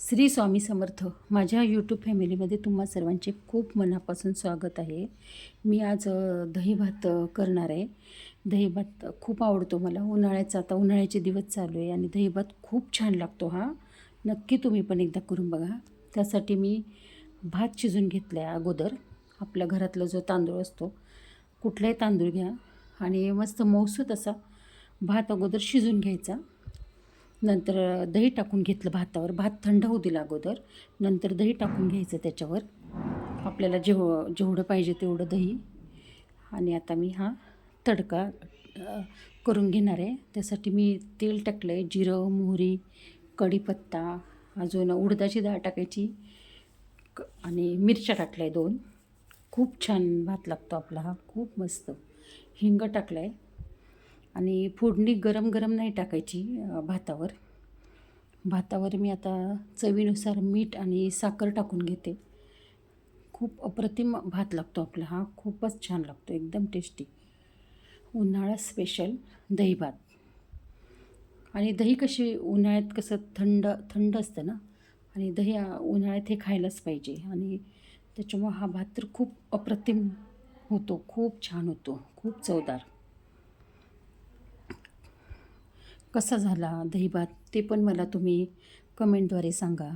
श्री स्वामी समर्थ. माझ्या यूट्यूब फॅमिलीमध्ये तुम्हा सर्वांचे खूप मनापासून स्वागत आहे. मी आज दही भात करणार आहे. दही भात खूप आवडतो मला. उन्हाळ्याचा आता उन्हाळ्याचे दिवस चालू आहे आणि दही भात खूप छान लागतो. नक्की तुम्ही पण एकदा करून बघा. त्यासाठी मी भात शिजून घेतला आहे अगोदर. आपल्या घरातला जो तांदूळ असतो, कुठलाही तांदूळ घ्या आणि मस्त मऊसूत असा भात अगोदर शिजून घ्यायचा. नंतर दही टाकून घेतलं भातावर. भात थंड होऊ दिला अगोदर. नंतर दही टाकून घ्यायचं त्याच्यावर, आपल्याला जेवढं पाहिजे तेवढं दही. आणि आता मी तडका करून घेणार आहे. त्यासाठी मी तेल टाकलं आहे, जिरं, मोहरी, कढीपत्ता, अजून उडदाची डाळ टाकायची आणि मिरच्या टाकल्या आहे 2. खूप छान भात लागतो आपला खूप मस्त. हिंग टाकलं आहे आणि फोडणी गरम गरम नाही टाकायची भातावर मी आता चवीनुसार मीठ आणि साखर टाकून घेते. खूप अप्रतिम भात लागतो आपला खूपच छान लागतो, एकदम टेस्टी. उन्हाळा स्पेशल दही भात. आणि दही कशी उन्हाळ्यात कसं थंड थंड असतं ना, आणि दही उन्हाळ्यात हे खायलाच पाहिजे. आणि त्याच्यामुळं हा भात तर खूप अप्रतिम होतो, खूप छान होतो, खूप चवदार. कसा झाला दही भात ते पण मला तुम्ही कमेंटद्वारे सांगा.